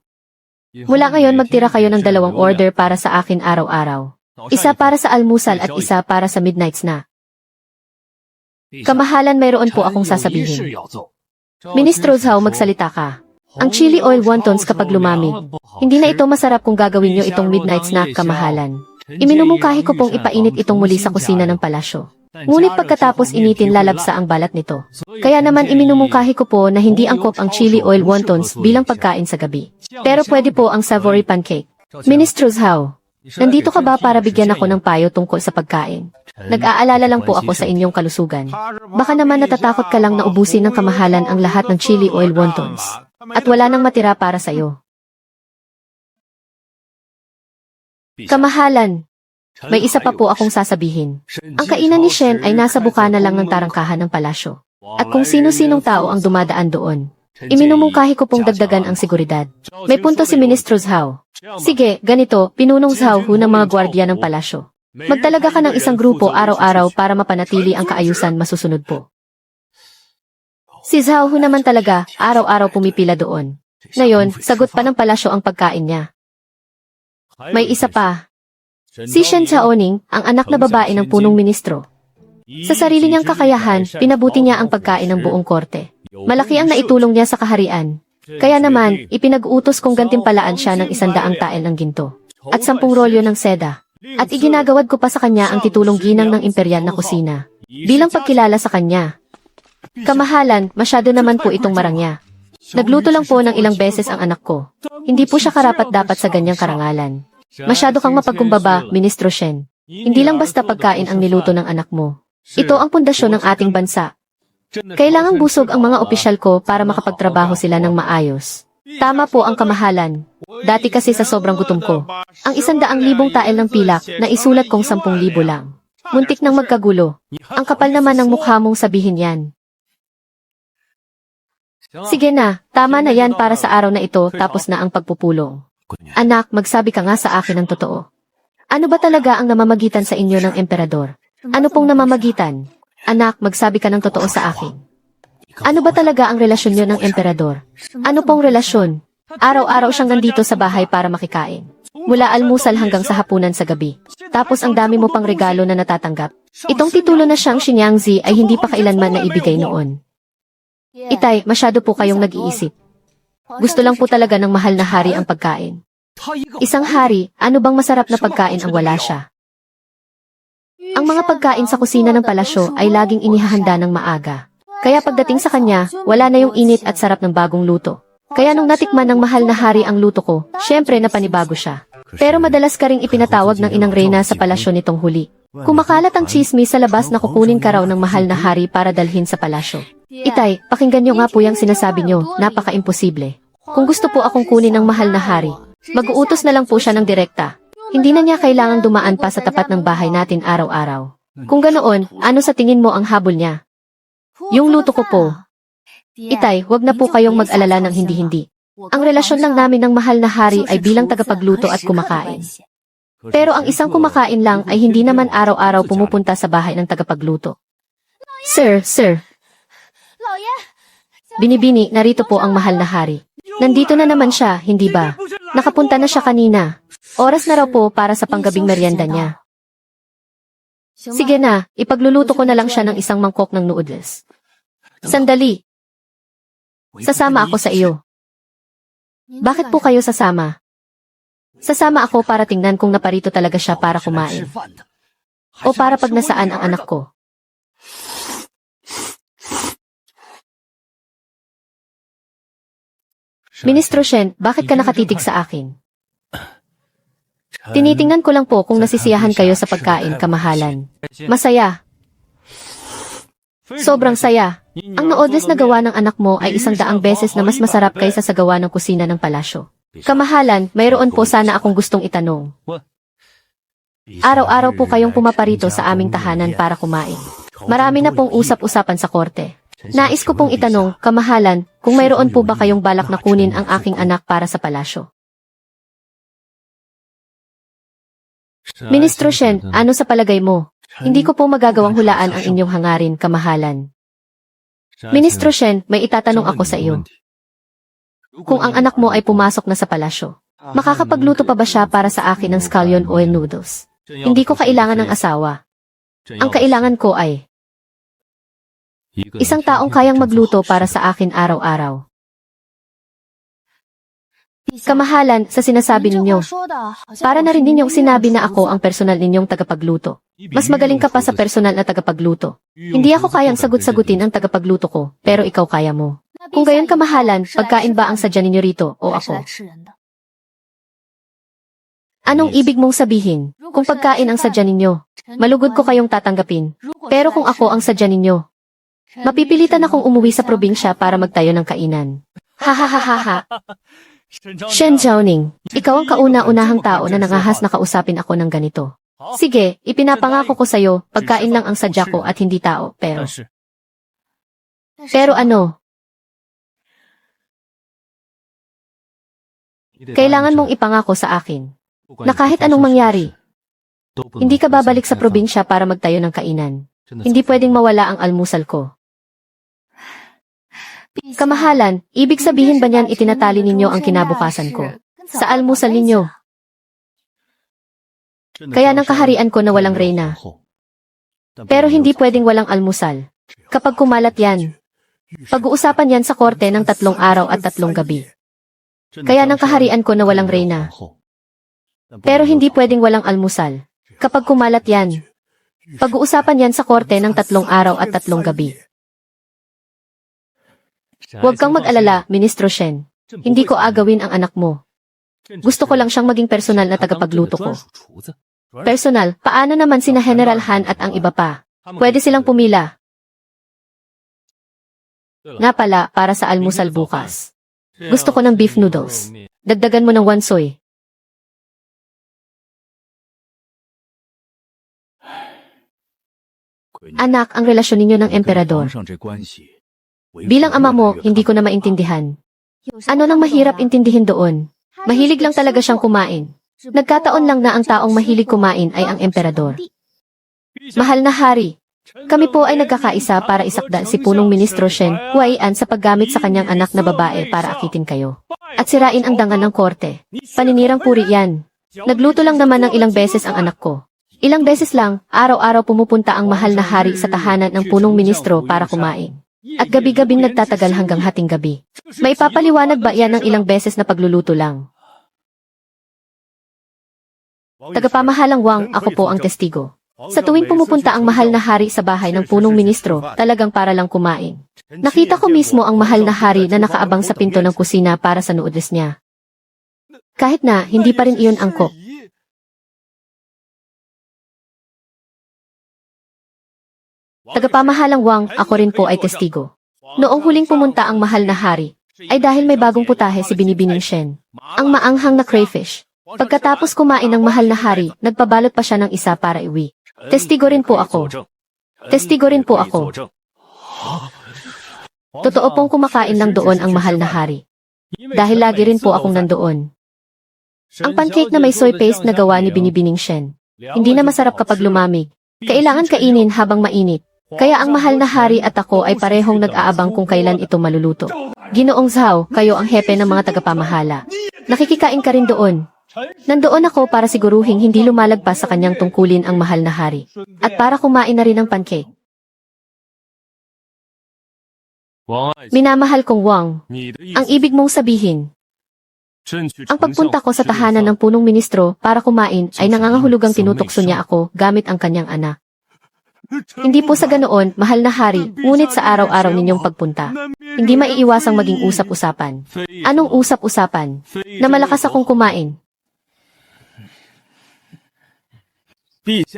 Mula ngayon, magtira kayo ng 2 order para sa akin araw-araw. Isa para sa almusal at isa para sa midnight snack. Kamahalan, mayroon po akong sasabihin. Ministro Zhao, magsalita ka. Ang chili oil wontons kapag lumamig, hindi na ito masarap kung gagawin nyo itong midnight snack, kamahalan. Iminumungkahi ko pong ipainit itong muli sa kusina ng palasyo. Ngunit pagkatapos initin, lalabsa ang balat nito. Kaya naman iminumungkahi ko po na hindi angkop ang chili oil wontons bilang pagkain sa gabi. Pero pwede po ang savory pancake. Ministro Zhao, nandito ka ba para bigyan ako ng payo tungkol sa pagkain? Nag-aalala lang po ako sa inyong kalusugan. Baka naman natatakot ka lang na ubusin ng kamahalan ang lahat ng chili oil wontons. At wala nang matira para sa'yo. Kamahalan, may isa pa po akong sasabihin. Ang kainan ni Shen ay nasa bukana lang ng tarangkahan ng palasyo. At kung sino-sinong tao ang dumadaan doon, iminumungkahi ko pong dagdagan ang seguridad. May punto si Ministro Zhao. Sige, ganito, pinunong Zhao Hu ng mga gwardiya ng palasyo. Magtalaga ka ng isang grupo araw-araw para mapanatili ang kaayusan, masusunod po. Si Zhao Hu naman talaga, araw-araw pumipila doon. Ngayon, sagot pa ng palasyo ang pagkain niya. May isa pa. Si Shen Zhaoning, ang anak na babae ng punong ministro. Sa sarili niyang kakayahan, pinabuti niya ang pagkain ng buong korte. Malaki ang naitulong niya sa kaharian. Kaya naman, ipinag-utos kong gantimpalaan siya ng 100 tael ng ginto. At 10 rolyo ng seda. At iginagawad ko pa sa kanya ang titulong ginang ng imperial na kusina. Bilang pagkilala sa kanya. Kamahalan, masyado naman po itong marangya. Nagluto lang po ng ilang beses ang anak ko. Hindi po siya karapat-dapat sa ganyang karangalan. Masyado kang mapagkumbaba, Ministro Shen. Hindi lang basta pagkain ang niluto ng anak mo. Ito ang pundasyon ng ating bansa. Kailangang busog ang mga opisyal ko para makapagtrabaho sila ng maayos. Tama po ang kamahalan. Dati kasi sa sobrang gutom ko, ang 100,000 tael ng pilak na isulat kong 10,000 lang. Muntik nang magkagulo. Ang kapal naman ng mukha mong sabihin yan. Sige na, tama na yan para sa araw na ito, tapos na ang pagpupulong. Anak, magsabi ka nga sa akin ng totoo. Ano ba talaga ang namamagitan sa inyo ng emperador? Ano pong namamagitan? Anak, magsabi ka ng totoo sa akin. Ano ba talaga ang relasyon niyo ng emperador? Ano pong relasyon? Araw-araw siyang nandito sa bahay para makikain. Mula almusal hanggang sa hapunan sa gabi. Tapos ang dami mo pang regalo na natatanggap. Itong titulo na siyang Xinyangzi ay hindi pa kailanman naibigay noon. Itay, masyado po kayong nag-iisip. Gusto lang po talaga ng mahal na hari ang pagkain. Isang hari, ano bang masarap na pagkain ang wala siya? Ang mga pagkain sa kusina ng palasyo ay laging inihahanda ng maaga. Kaya pagdating sa kanya, wala na yung init at sarap ng bagong luto. Kaya nung natikman ng mahal na hari ang luto ko, syempre napanibago siya. Pero madalas ka ring ipinatawag ng inang reyna sa palasyo nitong huli. Kumakalat ang chismis sa labas na kukunin ka raw ng mahal na hari para dalhin sa palasyo. Itay, pakinggan nyo nga po yung sinasabi nyo, napaka-imposible. Kung gusto po akong kunin ng mahal na hari, mag-uutos na lang po siya ng direkta. Hindi na niya kailangang dumaan pa sa tapat ng bahay natin araw-araw. Kung ganoon, ano sa tingin mo ang habol niya? Yung luto ko po. Itay, wag na po kayong mag-alala ng hindi-hindi. Ang relasyon lang namin ng mahal na hari ay bilang tagapagluto at kumakain. Pero ang isang kumakain lang ay hindi naman araw-araw pumupunta sa bahay ng tagapagluto. Sir. Binibini, narito po ang mahal na hari. Nandito na naman siya, hindi ba? Nakapunta na siya kanina. Oras na raw po para sa panggabing merienda niya. Sige na, ipagluluto ko na lang siya ng isang mangkok ng noodles. Sandali. Sasama ako sa iyo. Bakit po kayo sasama? Sasama ako para tingnan kung naparito talaga siya para kumain. O para pag nasaan ang anak ko. Ministro Shen, bakit ka nakatitig sa akin? Tinitingnan ko lang po kung nasisiyahan kayo sa pagkain, kamahalan. Masaya. Sobrang saya. Ang noodles na gawa ng anak mo ay 100 beses na mas masarap kaysa sa gawa ng kusina ng palasyo. Kamahalan, mayroon po sana akong gustong itanong. Araw-araw po kayong pumaparito sa aming tahanan para kumain. Marami na pong usap-usapan sa korte. Nais ko pong itanong, kamahalan, kung mayroon po ba kayong balak na kunin ang aking anak para sa palasyo? Ministro Shen, ano sa palagay mo? Hindi ko po magagawang hulaan ang inyong hangarin, kamahalan. Ministro Shen, may itatanong ako sa iyo. Kung ang anak mo ay pumasok na sa palasyo, makakapagluto pa ba siya para sa akin ng scallion oil noodles? Hindi ko kailangan ng asawa. Ang kailangan ko ay isang taong kayang magluto para sa akin araw-araw. Kamahalan, sa sinasabi ninyo, para na rin ninyong sinabi na ako ang personal ninyong tagapagluto. Mas magaling ka pa sa personal na tagapagluto. Hindi ako kayang sagot-sagutin ang tagapagluto ko, pero ikaw kaya mo. Kung gayon kamahalan, pagkain ba ang sadya ninyo rito o ako? Anong ibig mong sabihin? Kung pagkain ang sadya ninyo, malugod ko kayong tatanggapin. Pero kung ako ang sadya ninyo, mapipilitan akong umuwi sa probinsya para magtayo ng kainan. Ha. Shen Jiaoning, ikaw ang kauna-unahang tao na nangahas na kausapin ako ng ganito. Sige, ipinapangako ko sa'yo, pagkain lang ang sadya ko at hindi tao, pero... Pero ano? Kailangan mong ipangako sa akin na kahit anong mangyari, hindi ka babalik sa probinsya para magtayo ng kainan. Hindi pwedeng mawala ang almusal ko. Kamahalan, ibig sabihin ba niyan itinatali ninyo ang kinabukasan ko sa almusal ninyo? Kaya ng kaharian ko na walang reyna. Pero hindi pwedeng walang almusal. Kapag kumalat yan, pag-uusapan yan sa korte ng 3 araw at 3 gabi. Kaya ng kaharian ko na walang reyna. Pero hindi pwedeng walang almusal. Kapag kumalat yan, pag-uusapan yan sa korte ng 3 araw at 3 gabi. Huwag kang mag-alala, Ministro Shen. Hindi ko agawin ang anak mo. Gusto ko lang siyang maging personal na tagapagluto ko. Personal, paano naman sina General Han at ang iba pa? Pwede silang pumila. Nga pala, para sa almusal bukas. Gusto ko ng beef noodles. Dagdagan mo ng wansoy. Anak, ang relasyon ninyo ng emperador. Bilang ama mo, hindi ko na maintindihan. Ano nang mahirap intindihin doon? Mahilig lang talaga siyang kumain. Nagkataon lang na ang taong mahilig kumain ay ang emperador. Mahal na hari, kami po ay nagkakaisa para isakda si punong ministro Shen Huaian sa paggamit sa kanyang anak na babae para akitin kayo. At sirain ang dangal ng korte. Paninirang puri yan. Nagluto lang naman ng ilang beses ang anak ko. Ilang beses lang, araw-araw pumupunta ang mahal na hari sa tahanan ng punong ministro para kumain. At gabi-gabing nagtatagal hanggang hating gabi. May papaliwanag ba yan ng ilang beses na pagluluto lang? Tagapamahalang Wang, ako po ang testigo. Sa tuwing pumupunta ang mahal na hari sa bahay ng punong ministro, talagang para lang kumain. Nakita ko mismo ang mahal na hari na nakaabang sa pinto ng kusina para sa noodles niya. Kahit na, hindi pa rin iyon angkop. Tagapamahalang Wang, ako rin po ay testigo. Noong huling pumunta ang mahal na hari, ay dahil may bagong putahe si Binibining Shen. Ang maanghang na crayfish. Pagkatapos kumain ng mahal na hari, nagpabalot pa siya ng isa para iwi. Testigo rin po ako. Testigo rin po ako. Totoo pong kumakain lang doon ang mahal na hari. Dahil lagi rin po akong nandoon. Ang pancake na may soy paste na gawa ni Binibining Shen. Hindi na masarap kapag lumamig. Kailangan kainin habang mainit. Kaya ang mahal na hari at ako ay parehong nag-aabang kung kailan ito maluluto. Ginoong Zhao, kayo ang hepe ng mga tagapamahala. Nakikikain ka rin doon. Nandoon ako para siguruhing hindi lumalagpas sa kanyang tungkulin ang mahal na hari. At para kumain na rin ng pancake. Minamahal kong Wang, ang ibig mong sabihin, ang pagpunta ko sa tahanan ng punong ministro para kumain ay nangangahulugang tinutokso niya ako gamit ang kanyang anak. Hindi po sa ganoon, mahal na hari, ngunit sa araw-araw ninyong pagpunta. Hindi maiiwasang maging usap-usapan. Anong usap-usapan? Na malakas akong kumain.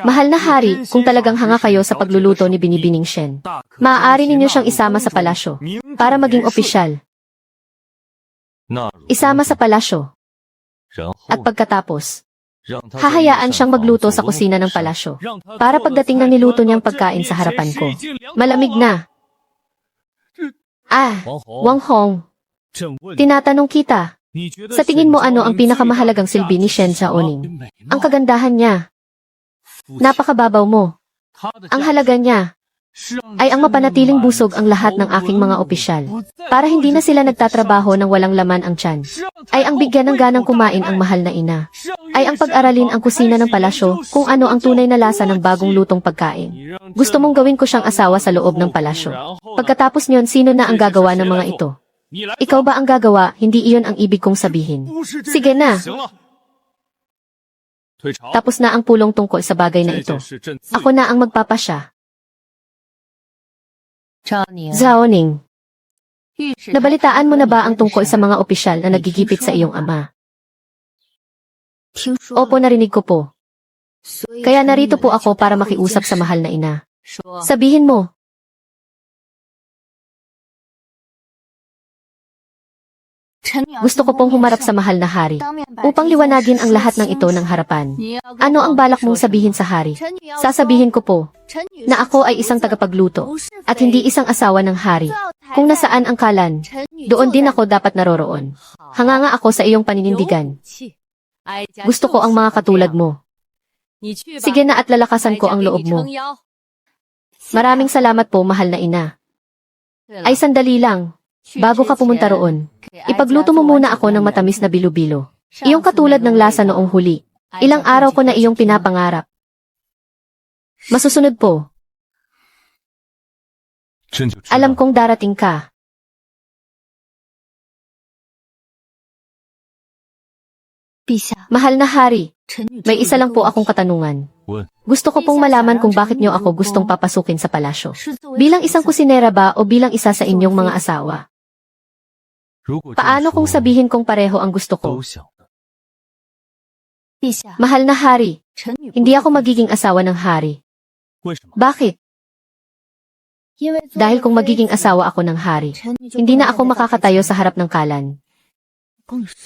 Mahal na hari, kung talagang hanga kayo sa pagluluto ni Binibining Shen, maaari ninyo siyang isama sa palasyo para maging opisyal. Isama sa palasyo. At pagkatapos, hahayaan siyang magluto sa kusina ng palasyo para pagdating ng niluto niyang pagkain sa harapan ko. Malamig na. Wang Hong, tinatanong kita, sa tingin mo ano ang pinakamahalagang silbi ni Shen Xiaoning? Ang kagandahan niya. Napakababaw mo. Ang halaga niya ay ang mapanatiling busog ang lahat ng aking mga opisyal. Para hindi na sila nagtatrabaho ng walang laman ang tiyan. Ay ang bigyan ng ganang kumain ang mahal na ina. Ay ang pag-aralin ang kusina ng palasyo kung ano ang tunay na lasa ng bagong lutong pagkain. Gusto mong gawin ko siyang asawa sa loob ng palasyo. Pagkatapos niyon, sino na ang gagawa ng mga ito? Ikaw ba ang gagawa, hindi iyon ang ibig kong sabihin. Sige na. Tapos na ang pulong tungkol sa bagay na ito. Ako na ang magpapasya. Xiaoning, nabalitaan mo na ba ang tungkol sa mga opisyal na nagigipit sa iyong ama? Opo, narinig ko po. Kaya narito po ako para makiusap sa mahal na ina. Sabihin mo. Gusto ko pong humarap sa mahal na hari upang liwanagin ang lahat ng ito ng harapan. Ano ang balak mong sabihin sa hari? Sasabihin ko po na ako ay isang tagapagluto at hindi isang asawa ng hari. Kung nasaan ang kalan, doon din ako dapat naroroon. Hanganga ako sa iyong paninindigan. Gusto ko ang mga katulad mo. Sige na at lalakasan ko ang loob mo. Maraming salamat po, mahal na ina. Ay sandali lang. Bago ka pumunta roon, ipagluto mo muna ako ng matamis na bilo-bilo. Iyong katulad ng lasa noong huli. Ilang araw ko na iyong pinapangarap. Masusunod po. Alam kong darating ka. Mahal na hari, may isa lang po akong katanungan. Gusto ko pong malaman kung bakit niyo ako gustong papasukin sa palasyo. Bilang isang kusinera ba o bilang isa sa inyong mga asawa? Paano kung sabihin kong pareho ang gusto ko? Mahal na hari, hindi ako magiging asawa ng hari. Bakit? Dahil kung magiging asawa ako ng hari, hindi na ako makakatayo sa harap ng kalan.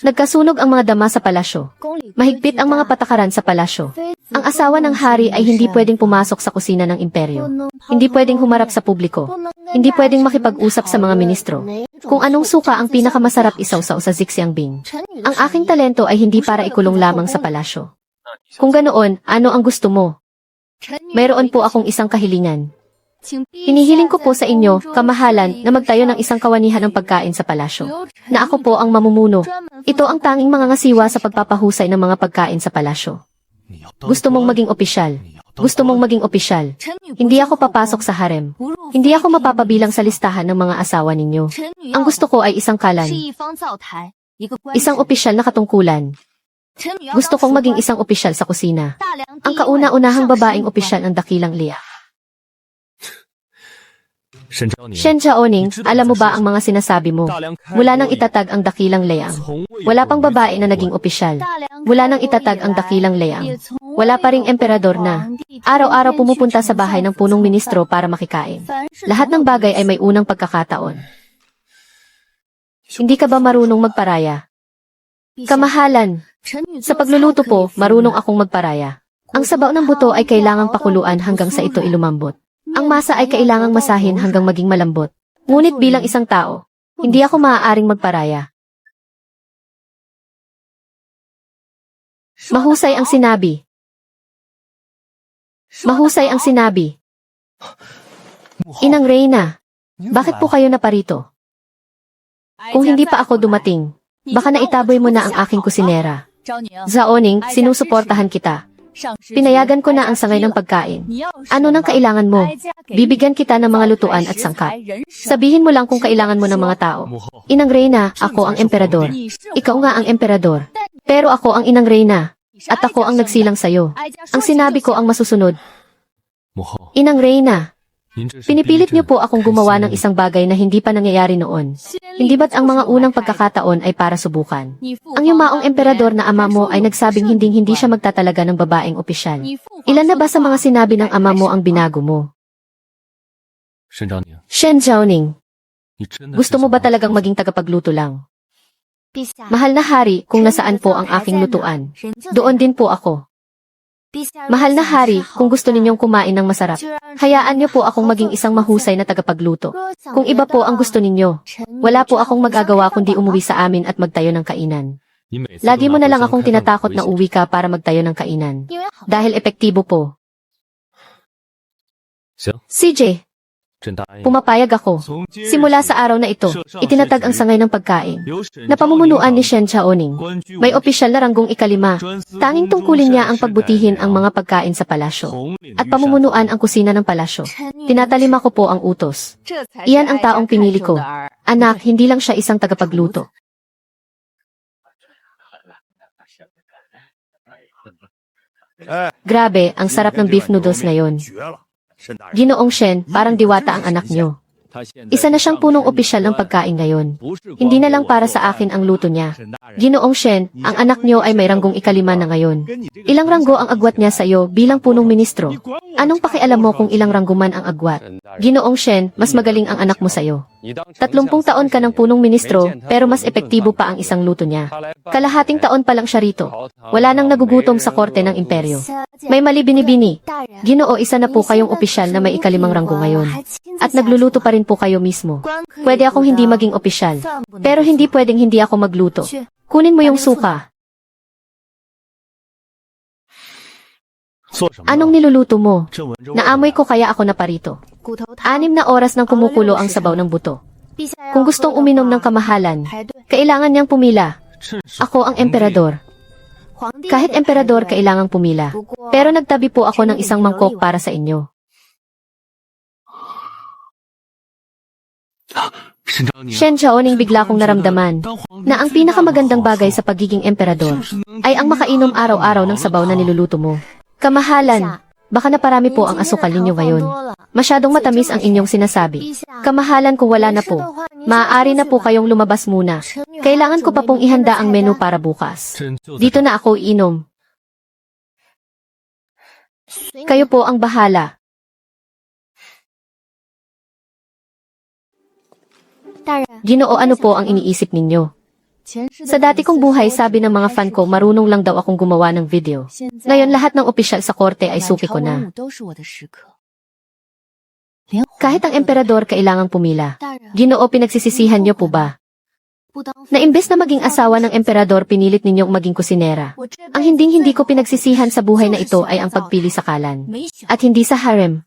Nagkasunog ang mga dama sa palasyo. Mahigpit ang mga patakaran sa palasyo. Ang asawa ng hari ay hindi pwedeng pumasok sa kusina ng imperyo. Hindi pwedeng humarap sa publiko. Hindi pwedeng makipag-usap sa mga ministro. Kung anong suka ang pinakamasarap isawsaw sa Zixiangbing. Ang aking talento ay hindi para ikulong lamang sa palasyo. Kung ganoon, ano ang gusto mo? Mayroon po akong isang kahilingan. Hinihiling ko po sa inyo, kamahalan, na magtayo ng isang kawanihan ng pagkain sa palasyo. Na ako po ang mamumuno. Ito ang tanging mga ngasiwa sa pagpapahusay ng mga pagkain sa palasyo. Gusto mong maging opisyal. Gusto mong maging opisyal. Hindi ako papasok sa harem. Hindi ako mapapabilang sa listahan ng mga asawa ninyo. Ang gusto ko ay isang kalan. Isang opisyal na katungkulan. Gusto kong maging isang opisyal sa kusina. Ang kauna-unahang babaeng opisyal ang dakilang Lia. Shen Chaoning, alam mo ba ang mga sinasabi mo? Mula nang itatag ang dakilang Liang. Wala pang babae na naging opisyal. Mula nang itatag ang dakilang Liang. Wala pa ring emperador na. Araw-araw pumupunta sa bahay ng punong ministro para makikain. Lahat ng bagay ay may unang pagkakataon. Hindi ka ba marunong magparaya? Kamahalan. Sa pagluluto po, marunong akong magparaya. Ang sabaw ng buto ay kailangang pakuluan hanggang sa ito ilumambot. Ang masa ay kailangang masahin hanggang maging malambot. Ngunit bilang isang tao, hindi ako maaaring magparaya. Mahusay ang sinabi. Mahusay ang sinabi. Inang Reyna, bakit po kayo naparito? Kung hindi pa ako dumating, baka naitaboy mo na ang aking kusinera. Zaoning, sinusuportahan kita. Pinayagan ko na ang sangay ng pagkain. Ano nang kailangan mo? Bibigyan kita ng mga lutuan at sangkap. Sabihin mo lang kung kailangan mo ng mga tao. Inang Reyna, ako ang emperador. Ikaw nga ang emperador. Pero ako ang Inang Reyna. At ako ang nagsilang sayo. Ang sinabi ko ang masusunod. Inang Reyna, pinipilit niyo po akong gumawa ng isang bagay na hindi pa nangyayari noon. Hindi ba't ang mga unang pagkakataon ay para subukan? Ang yumaong emperador na ama mo ay nagsabing hindi siya magtatalaga ng babaeng opisyal. Ilan na ba sa mga sinabi ng ama mo ang binago mo? Shen Jiaoning, gusto mo ba talagang maging tagapagluto lang? Mahal na hari, kung nasaan po ang aking lutuan, doon din po ako. Mahal na hari, kung gusto ninyong kumain ng masarap, hayaan niyo po akong maging isang mahusay na tagapagluto. Kung iba po ang gusto ninyo, wala po akong magagawa kundi umuwi sa amin at magtayo ng kainan. Lagi mo na lang akong tinatakot na uwi ka para magtayo ng kainan. Dahil epektibo po. CJ, pumapayag ako. Simula sa araw na ito, itinatag ang sangay ng pagkain. Napamumunuan ni Shen Chaoning. May opisyal na ranggong ikalima. Tanging tungkulin niya ang pagbutihin ang mga pagkain sa palasyo. At pamumunuan ang kusina ng palasyo. Tinatalima ko po ang utos. Iyan ang taong pinili ko. Anak, hindi lang siya isang tagapagluto. Grabe, ang sarap ng beef noodles ngayon. Ginoong Shen, parang diwata ang anak niyo. Isa na siyang punong opisyal ng pagkain ngayon. Hindi na lang para sa akin ang luto niya. Ginoong Shen, ang anak niyo ay may ranggong ikalima na ngayon. Ilang ranggo ang agwat niya sa iyo bilang punong ministro? Anong pakialam mo kung ilang ranggo man ang agwat? Ginoong Shen, mas magaling ang anak mo sa iyo. 30 taon ka ng punong ministro, pero mas epektibo pa ang isang luto niya. Kalahating taon pa lang siya rito. Wala nang nagugutom sa korte ng imperyo. May mali binibini. Ginoo, isa na po kayong opisyal na may ikalimang ranggo ngayon. At nagluluto pa rin po kayo mismo. Pwede akong hindi maging opisyal. Pero hindi pwedeng hindi ako magluto. Kunin mo yung suka. Anong niluluto mo? Naamoy ko kaya ako naparito. 6 na oras nang kumukulo ang sabaw ng buto. Kung gustong uminom ng kamahalan, kailangan niyang pumila. Ako ang emperador. Kahit emperador, kailangang pumila. Pero nagtabi po ako ng isang mangkok para sa inyo. Shen Chaoning, bigla kong naramdaman na ang pinakamagandang bagay sa pagiging emperador ay ang makainom araw-araw ng sabaw na niluluto mo. Kamahalan, baka naparami po ang asukal ninyo ngayon. Masyadong matamis ang inyong sinasabi. Kamahalan, kung wala na po, maaari na po kayong lumabas muna. Kailangan ko pa pong ihanda ang menu para bukas. Dito na ako iinom. Kayo po ang bahala. Ginoo, ano po ang iniisip ninyo? Sa dati kong buhay, sabi ng mga fan ko, marunong lang daw akong gumawa ng video. Ngayon lahat ng opisyal sa korte ay suki ko na. Kahit ang emperador kailangang pumila. Ginoo, pinagsisisihan niyo po ba? Na imbes na maging asawa ng emperador, pinilit ninyong maging kusinera. Ang hindi ko pinagsisihan sa buhay na ito ay ang pagpili sa kalan. At hindi sa harem.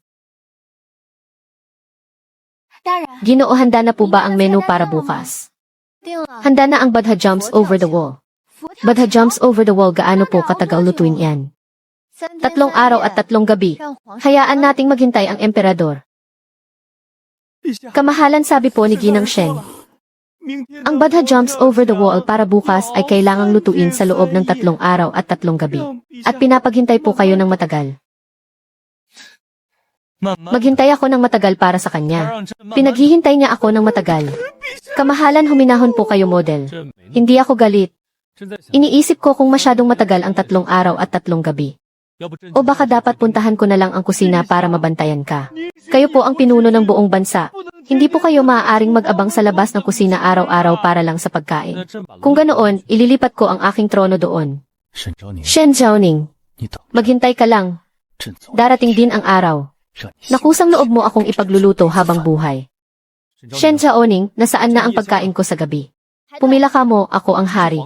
Ginoo, handa na po ba ang menu para bukas? Handa na ang Badha Jumps Over the Wall. Badha Jumps Over the Wall, gaano po katagal lutuin yan? 3 araw at 3 gabi. Hayaan nating maghintay ang emperador. Kamahalan, sabi po ni Ginang Shen. Ang Badha Jumps Over the Wall para bukas ay kailangang lutuin sa loob ng 3 araw at 3 gabi. At pinapaghintay po kayo ng matagal. Maghintay ako ng matagal para sa kanya. Pinaghihintay niya ako ng matagal. Kamahalan, huminahon po kayo, model. Hindi ako galit. Iniisip ko kung masyadong matagal ang 3 araw at 3 gabi. O baka dapat puntahan ko na lang ang kusina para mabantayan ka. Kayo po ang pinuno ng buong bansa. Hindi po kayo maaaring mag-abang sa labas ng kusina araw-araw para lang sa pagkain. Kung ganoon, ililipat ko ang aking trono doon. Shen Zhaoning, maghintay ka lang. Darating din ang araw. Nakusang loob mo akong ipagluluto habang buhay. Shen Zhaoning, nasaan na ang pagkain ko sa gabi? Pumila ka mo, ako ang hari.